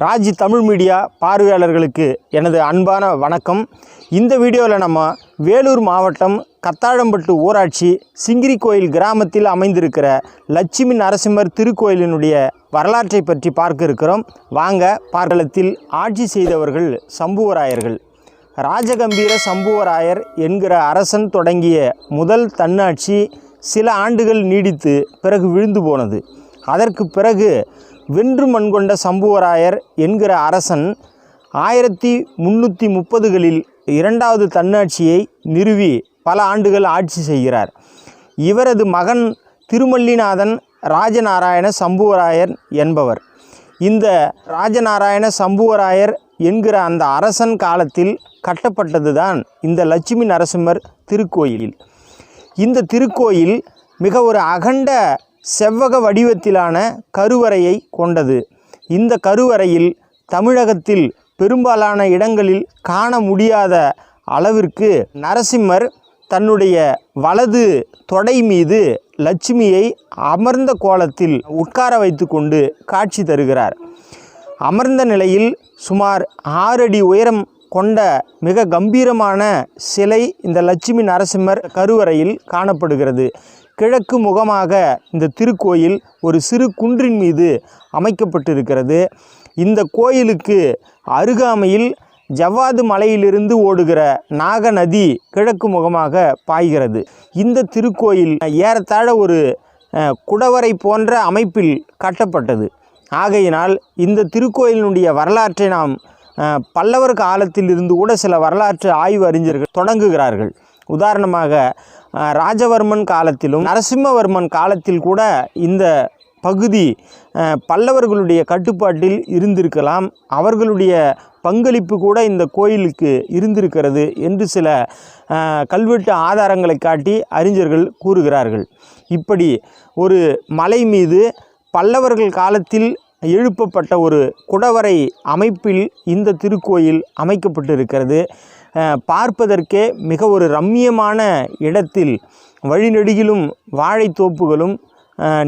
Raj Tamil media பார்வையாளர்களுக்கு எனது அன்பான வணக்கம். இந்த வீடியோவில் நம்ம வேலூர் மாவட்டம் கத்தாழம்பட்டு ஊராட்சி சிங்கிரி கோயில் கிராமத்தில் அமைந்திருக்கிற லட்சுமி நரசிம்மர் திருக்கோயிலினுடைய வரலாற்றை பற்றி பார்க்க இருக்கிறோம். வாங்க பார்க்கலத்தில் ஆட்சி செய்தவர்கள் சம்புவராயர்கள். ராஜகம்பீர சம்புவராயர் என்கிற அரசன் தொடங்கிய முதல் தன்னாட்சி சில ஆண்டுகள் நீடித்து பிறகு விழுந்து போனது. அதற்கு பிறகு வென்று மண்கொண்ட சம்புவராயர் என்கிற அரசன் 1330களில் இரண்டாவது தன்னாட்சியை நிறுவி பல ஆண்டுகள் ஆட்சி செய்கிறார். இவரது மகன் திருமல்லிநாதன் ராஜநாராயண சம்புவராயர் என்பவர். இந்த ராஜநாராயண சம்புவராயர் என்கிற அந்த அரசன் காலத்தில் கட்டப்பட்டதுதான் இந்த லட்சுமி நரசிம்மர் திருக்கோயில். இந்த திருக்கோயில் மிக ஒரு அகண்ட செவ்வக வடிவத்திலான கருவறையை கொண்டது. இந்த கருவறையில் தமிழகத்தில் பெரும்பாலான இடங்களில் காண முடியாத அளவிற்கு நரசிம்மர் தன்னுடைய வலது தொடை மீது லட்சுமியை அமர்ந்த கோலத்தில் உட்கார வைத்து கொண்டு காட்சி தருகிறார். அமர்ந்த நிலையில் சுமார் 6 அடி உயரம் கொண்ட மிக கம்பீரமான சிலை இந்த லட்சுமி நரசிம்மர் கருவறையில் காணப்படுகிறது. கிழக்கு முகமாக இந்த திருக்கோயில் ஒரு சிறு குன்றின் மீது அமைக்கப்பட்டிருக்கிறது. இந்த கோயிலுக்கு அருகாமையில் ஜவ்வாது மலையிலிருந்து ஓடுகிற நாக நதி கிழக்கு முகமாக பாய்கிறது. இந்த திருக்கோயில் ஏறத்தாழ ஒரு குடவரை போன்ற அமைப்பில் கட்டப்பட்டது. ஆகையினால் இந்த திருக்கோயிலினுடைய வரலாற்றை நாம் பல்லவர் காலத்தில் இருந்து கூட சில வரலாற்று ஆய்வு அறிஞர்கள் தொடங்குகிறார்கள். உதாரணமாக ராஜவர்மன் காலத்திலும் நரசிம்மவர்மன் காலத்தில் கூட இந்த பகுதி பல்லவர்களுடைய கட்டுப்பாட்டில் இருந்திருக்கலாம், அவர்களுடைய பங்களிப்பு கூட இந்த கோயிலுக்கு இருந்திருக்கிறது என்று சில கல்வெட்டு ஆதாரங்களை காட்டி அறிஞர்கள் கூறுகிறார்கள். இப்படி ஒரு மலை மீது பல்லவர்கள் காலத்தில் எழுப்பப்பட்ட ஒரு குடவரை அமைப்பில் இந்த திருக்கோயில் அமைக்கப்பட்டிருக்கிறது. பார்ப்பதற்கே மிக ஒரு ரம்மியமான இடத்தில் வழிநெடுகிலும் வாழைத்தோப்புகளும்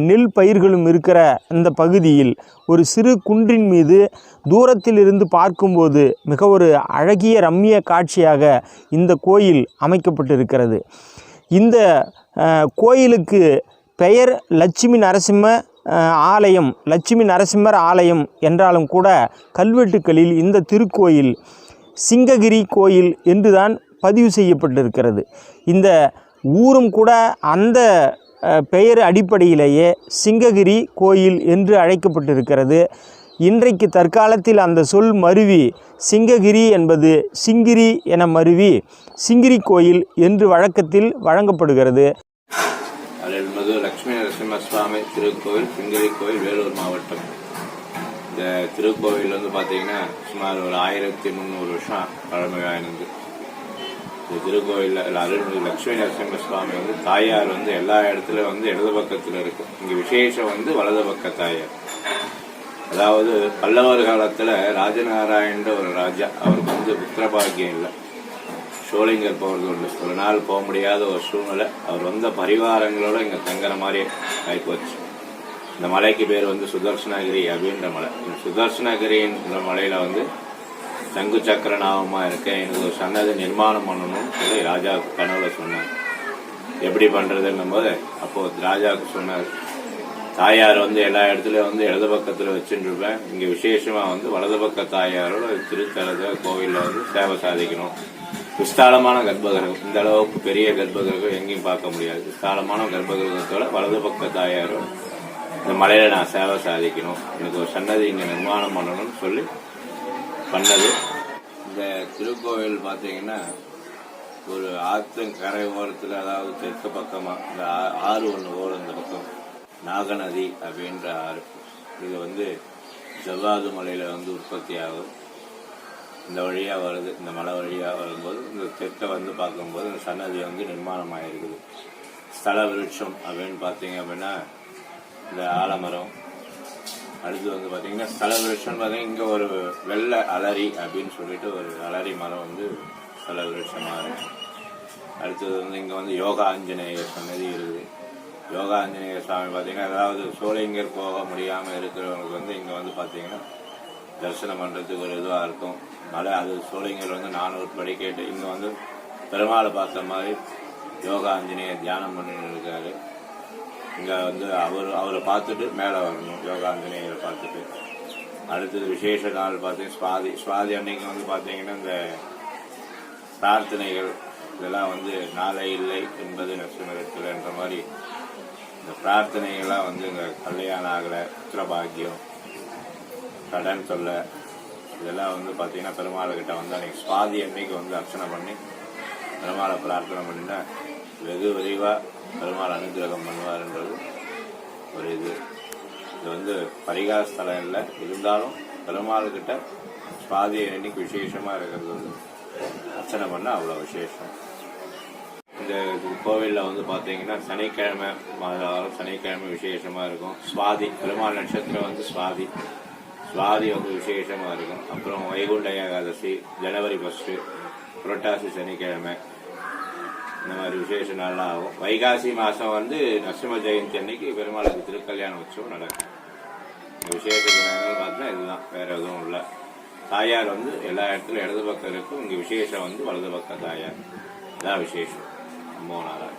நெல் பயிர்களும் இருக்கிற அந்த பகுதியில் ஒரு சிறு குன்றின் மீது தூரத்தில் இருந்து பார்க்கும்போது மிக ஒரு அழகிய ரம்மிய காட்சியாக இந்த கோயில் அமைக்கப்பட்டிருக்கிறது. இந்த கோயிலுக்கு பெயர் லட்சுமி நரசிம்ம ஆலயம், லட்சுமி நரசிம்மர் ஆலயம் என்றாலும் கூட கல்வெட்டுக்களில் இந்த திருக்கோயில் சிங்ககிரி கோயில் என்றுதான் பதிவு செய்யப்பட்டிருக்கிறது. இந்த ஊரும் கூட அந்த பெயர் அடிப்படையிலேயே சிங்ககிரி கோயில் என்று அழைக்கப்பட்டிருக்கிறது. இன்றைக்கு தற்காலத்தில் அந்த சொல் மருவி சிங்ககிரி என்பது சிங்கிரி என மருவி சிங்கிரி கோயில் என்று வழக்கத்தில் வழங்கப்படுகிறது. அருள்மிகு லட்சுமி நரசிம்ம சுவாமி திருக்கோயில் சிங்கிரி கோயில் வேலூர் மாவட்டம். இந்த திருக்கோவில் வந்து பார்த்தீங்கன்னா சுமார் ஒரு 1300 வருஷம் பழமை வாய்ந்தது. இந்த திருக்கோயிலில் அருள்மிகு லட்சுமி நரசிம்ம சுவாமி வந்து தாயார் வந்து எல்லா இடத்துலையும் வந்து இடது பக்கத்தில் இருக்கு. இங்கே விசேஷம் வந்து வலது பக்க தாயார். அதாவது பல்லவர் காலத்தில் ராஜநாராயண ஒரு ராஜா, அவருக்கு வந்து புத்திரபாகியம் இல்லை, சோழிங்கர் போகிறது உண்டு. ஒரு நாள் போக முடியாத ஒரு சூழ்நிலை, அவர் வந்த பரிவாரங்களோட இங்கே தங்குற மாதிரி ஆகிப்போச்சு. இந்த மலைக்கு பேர் வந்து சுதர்சனகிரி அப்படின்ற மலை. இந்த சுதர்சனகிரின்ற மலையில வந்து சங்கு சக்கர நாமமா இருக்க எனக்கு ஒரு சன்னதி நிர்மாணம் பண்ணணும்னு சொல்லி ராஜா கனவுல சொன்னார். எப்படி பண்றதுன்னும் போது அப்போ ராஜாவுக்கு சொன்னார், தாயார் வந்து எல்லா இடத்துலயும் வந்து இடது பக்கத்துல வச்சுட்டு இருப்பேன், இங்க விசேஷமா வந்து வலது பக்க தாயாரோட திருத்தலத்தை கோவில்ல வந்து சேவை சாதிக்கணும். விஸ்தாலமான கர்ப்பகிரகம், இந்த அளவுக்கு பெரிய கர்ப்பகிரகம் எங்கேயும் பார்க்க முடியாது. விஸ்தாலமான கர்ப்பகிரகத்தோட வலது பக்க தாயாரோட இந்த மலையில நான் சேவை சாதிக்கணும், எனக்கு ஒரு சன்னதி இங்க நிர்மாணம் பண்ணணும்னு சொல்லி பண்ணது. இந்த திருக்கோவில் பார்த்தீங்கன்னா ஒரு ஆற்றங்கரை ஓரத்தில், அதாவது தெற்கு பக்கமா இந்த ஆறு ஒன்று ஓரம், இந்த பக்கம் நாகநதி அப்படின்ற ஆறு. இது வந்து ஜவ்வாது மலையில வந்து உற்பத்தி ஆகும். இந்த வழியா வருது, இந்த மலை வழியா வரும்போது இந்த தெற்க வந்து பார்க்கும்போது இந்த சன்னதி வந்து நிர்மாணம் ஆயிருக்குது. ஸ்தல விருட்சம் அப்படின்னு பார்த்தீங்க அப்படின்னா இந்த ஆலமரம். அடுத்து வந்து பார்த்தீங்கன்னா ஸ்தல விருட்சம் பார்த்தீங்கன்னா இங்கே ஒரு வெள்ளை அலரி அப்படின்னு சொல்லிட்டு ஒரு அலரி மரம் வந்து ஸ்தல விருட்சமாக இருக்கு. அடுத்தது வந்து இங்கே வந்து யோகா ஆஞ்சநேயர் சன்னதி இருக்குது. யோகா ஆஞ்சநேயர் சுவாமி பார்த்தீங்கன்னா, அதாவது சோழிங்கர் போக முடியாமல் இருக்கிறவங்களுக்கு வந்து இங்கே வந்து பார்த்தீங்கன்னா தரிசனம் பண்ணுறதுக்கு ஒரு இதுவாக இருக்கும். மலை அது சோழிங்கர் வந்து 400 படிக்கட்டு. இங்கே வந்து பெருமாளை பார்த்த மாதிரி யோகா ஆஞ்சநேயர் தியானம் பண்ணிட்டு இருக்காரு. இங்கே வந்து அவரை பார்த்துட்டு மேலே வரணும், யோகா ஆஞ்சநேயரை பார்த்துட்டு. அடுத்தது விசேஷ நாள் பார்த்தீங்கன்னா சுவாதி அன்னைக்கு வந்து பார்த்தீங்கன்னா இந்த பிரார்த்தனைகள் இதெல்லாம் வந்து நாளை இல்லை என்பது நரசிம்மரத்தில் என்ற மாதிரி இந்த பிரார்த்தனைகள்லாம் வந்து இந்த கல்யாணம் ஆகலை, புத்திரபாகியம், கடன் தொல்லை இதெல்லாம் வந்து பார்த்தீங்கன்னா பெருமாள்கிட்ட வந்து அன்னைக்கு சுவாதி அன்னைக்கு வந்து அர்ச்சனை பண்ணி பெருமாளை பிரார்த்தனை பண்ணினா வெகு விரைவாக பெருமாள் அனுகிரகம் பண்ணுவார்ன்றது ஒரு இது வந்து பரிகார ஸ்தலம் இல்லை. இருந்தாலும் பெருமாள்கிட்ட சுவாதி அன்னைக்கு விசேஷமாக இருக்கிறது வந்து அர்ச்சனை பண்ணால் அவ்வளோ விசேஷம். இந்த கோவிலில் வந்து பார்த்தீங்கன்னா சனிக்கிழமை வாரம் சனிக்கிழமை விசேஷமாக இருக்கும். சுவாதி பெருமாள் நட்சத்திரம் வந்து சுவாதி வந்து விசேஷமாக இருக்கும். அப்புறம் வைகுண்ட ஏகாதசி ஜனவரி 1 புரட்டாசி சனிக்கிழமை இந்த மாதிரி விசேஷ நாள்லாம் ஆகும். வைகாசி மாதம் வந்து நரசிம்ம ஜெயந்தி அன்னைக்கு பெருமாளுக்கு திருக்கல்யாணம் உற்சவம் நடக்கும். இந்த விசேஷ தினங்கள் பார்த்தா இதுதான், வேற எதுவும் இல்லை. தாயார் வந்து எல்லா இடத்துலையும் இடது பக்கம் இருக்கும். இங்கே விசேஷம் வந்து வலது பக்கம் தாயார், இதான் விசேஷம். 3 நாளாக